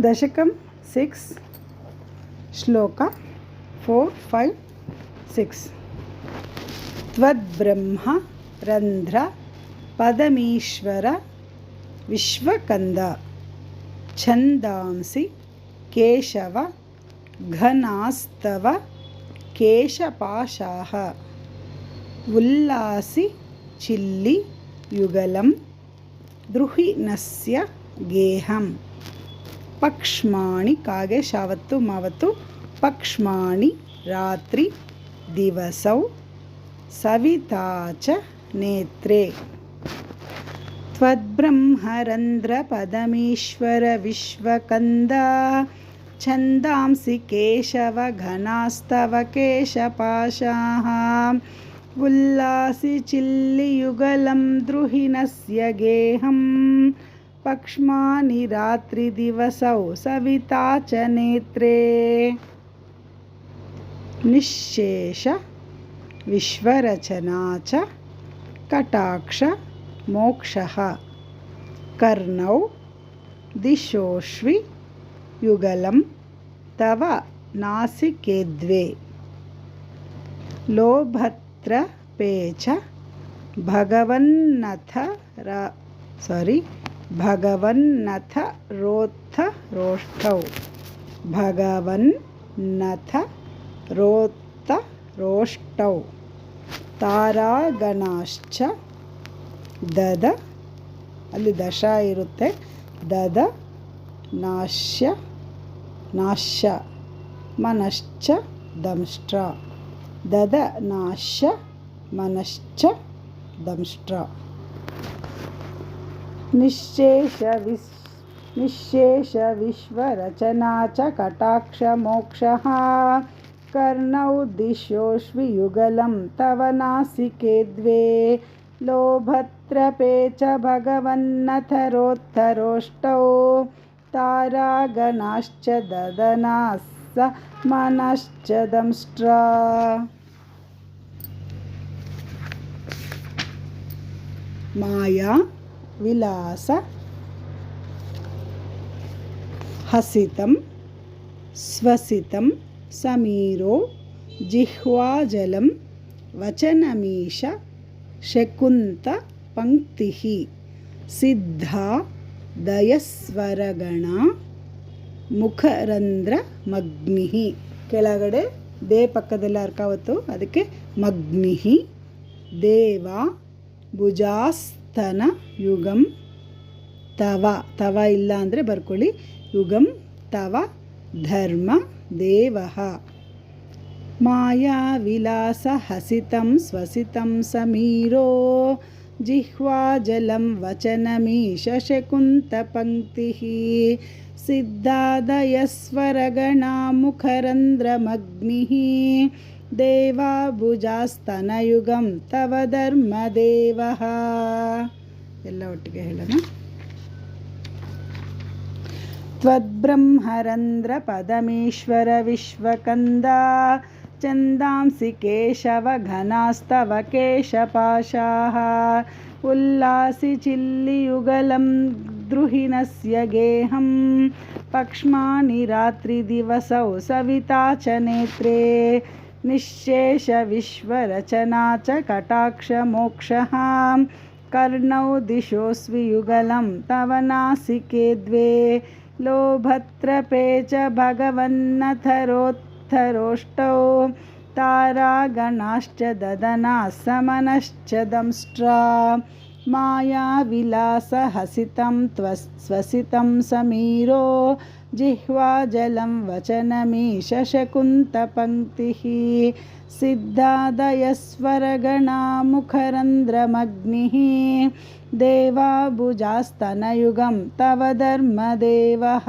दशकं 6 श्लोक 4, 5, 6 त्वद्ब्रह्म रंध्र पदमीश्वर विश्वकंद छंदांसि केशव घनास्तव केशपाशाः उल्लासि चिल्लि युगलं द्रुहिणस्य गेहं पक्ष्माणि कागे शावत्तु मावत्तु पक्ष्माणि रात्रि दिवसौ सविता च नेत्रे त्वद्ब्रह्मरन्ध्रपदमीश्वर विश्वकन्द छन्दांसि केशव घनास्तव केशपाशाः उल्लासि चिल्लियुगलं द्रुहिणस्य गेहं पक्ष्माणि रात्रिदिवसौ सविता च नेत्रे निःशेष विश्वरचना च कटाक्ष मोक्षः कर्णौ दिशोष्वि युगलं तव नासिके द्वे लोभत्रपे च भगवन्नथ रोष्ठौ भगवन्नथ रोष्ठौ तारागणाश्च दद ಅಲ್ಲಿ ದಶ ಇರುತ್ತೆ ದದ ನಾಶ್ಯ ಮನಶ್ಚ ದಂಷ್ಟ್ರ ದದ ನಾಶ್ಯ ಮನಶ್ಚ ದಂಷ್ಟ್ರ निःशेष विश्वरचना च कटाक्ष मोक्षः कर्णौ दिशोष्वि युगलं तव नासिके द्वे लोभत्रपे च भगवन्नथरोत्तरोष्टौ तारागणाश्च ददनास्स मनश्च दंष्ट्रा माया विलास हसितं स्वसितं समीरो जिह्वाजलं वचनमीश शकुंत पंक्तिः सिद्धा दयस्वरगणा मुखरंध्र मग्निः ಕೆಳಗಡೆ ದೇ ಪಕ್ಕದಲ್ಲಿ ಅರ್ಕಾವತ್ತು ಅದಕ್ಕೆ ಮಗ್ನಿಃ ದೇವ ಭುಜಾಸ್ತನ ಯುಗಂ ತವ ಇಲ್ಲ ಅಂದರೆ ಬರ್ಕೊಳ್ಳಿ ಯುಗಂ ತವ ಧರ್ಮ ದೇವಃ ಮಾಯಾ ವಿಲಾಸ ಹಸಿತಂ ಸ್ವಸಿತಂ ಸಮೀರೋ ಜಿಹ್ವಾಜಲಂ ವಚನಮೀಶ ಶಕುಂತ ಪಂಕ್ತಿಃ ಸಿದ್ಧಾದಯಸ್ವರಗಣಾ ಮುಖರಂಧ್ರಮಗ್ನಿಃ ದೇವಾ ಭುಜಾಸ್ತನಯುಗಂ ತವ ಧರ್ಮದೇವಃ ಎಲ್ಲ ಒಟ್ಟಿಗೆ ಹೇಳೋಣ त्वद्ब्रह्मरन्ध्रपदमीश्वर विश्वकन्द छन्दांसि केशव घनास्तव केशपाशाः उल्लासि चिल्लियुगलं द्रुहिणस्य गेहं पक्ष्माणि रात्रिदिवसौ सविता च नेत्रे निःशेष विश्वरचना च कटाक्ष मोक्षः कर्णौ दिशोऽस्वि युगलं तव नासिके द्वे लोभत्रपे च भगवन्नथरोत्तरोष्टौ तारागणाश्च ददनाः समनश्च दंष्ट्रा माया विलास हसितं स्वसितं समीरो जिह्वाजलं वचनमीश शकुंत पंक्तिः सिद्धादयस्वरगणा मुखरंध्रमग्निः देवा भुजास्तनयुगं तव धर्मदेवः।